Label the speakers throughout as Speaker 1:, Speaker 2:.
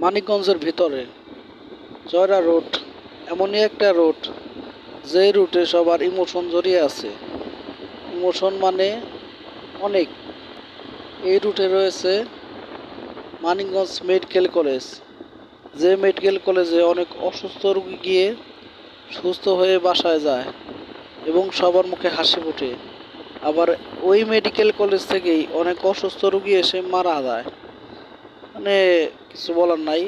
Speaker 1: মানিকগঞ্জের ভিতরে জয়রা রোড এমনই একটা রোড, যে রুটে সবার ইমোশন জড়িয়ে আছে। ইমোশন মানে অনেক। এই রুটে রয়েছে মানিকগঞ্জ মেডিকেল কলেজ, যে মেডিকেল কলেজে অনেক অসুস্থ রোগী গিয়ে সুস্থ হয়ে বাসায় যায় এবং সবার মুখে হাসি ফোটে। আবার ওই মেডিকেল কলেজ থেকেই অনেক অসুস্থ রোগী এসে মারা যায়। মানে কিছু বলার নাই।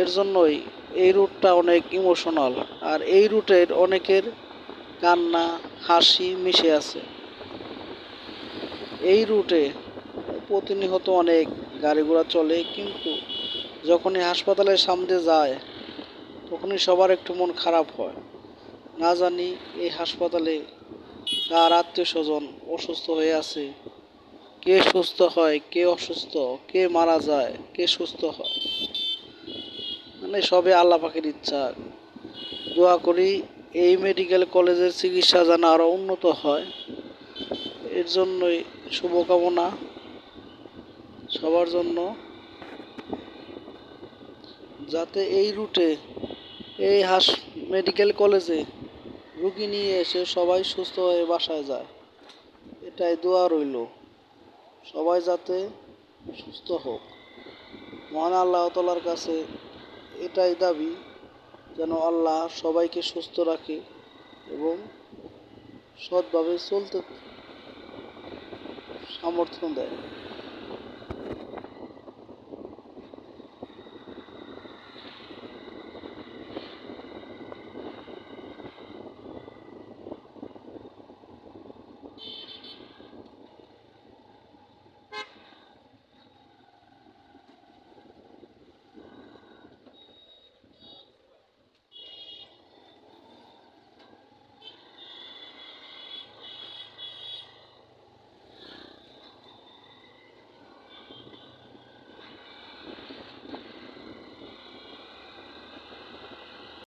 Speaker 1: এর জন্যই এই রুটটা অনেক ইমোশনাল, আর এই রুটের অনেকের কান্না হাসি মিশে আছে। এই রুটে প্রতিনিয়ত অনেক গাড়ি ঘোড়া চলে, কিন্তু যখনই হাসপাতালের সামনে যায় তখনই সবার একটু মন খারাপ হয়। না জানি এই হাসপাতালে কার আত্মীয় স্বজন অসুস্থ হয়ে আছে, কে সুস্থ হয়, কে অসুস্থ, কে মারা যায়, কে সুস্থ হয়, মানে সবে আল্লাহ পাকের ইচ্ছা। দোয়া করি এই মেডিকেল কলেজের চিকিৎসা যেন আরও উন্নত হয়। এর জন্যই শুভকামনা সবার জন্য, যাতে এই রুটে এই মেডিকেল কলেজে রুগী নিয়ে এসে সবাই সুস্থ হয়ে বাসায় যায়। এটাই দোয়া রইল, সবাই যাতে সুস্থ হোক। মহান আল্লাহ তাআলার কাছে এটাই দাবি, যেন আল্লাহ সবাইকে সুস্থ রাখে এবং সৎভাবে চলতে সামর্থ্য দেয়।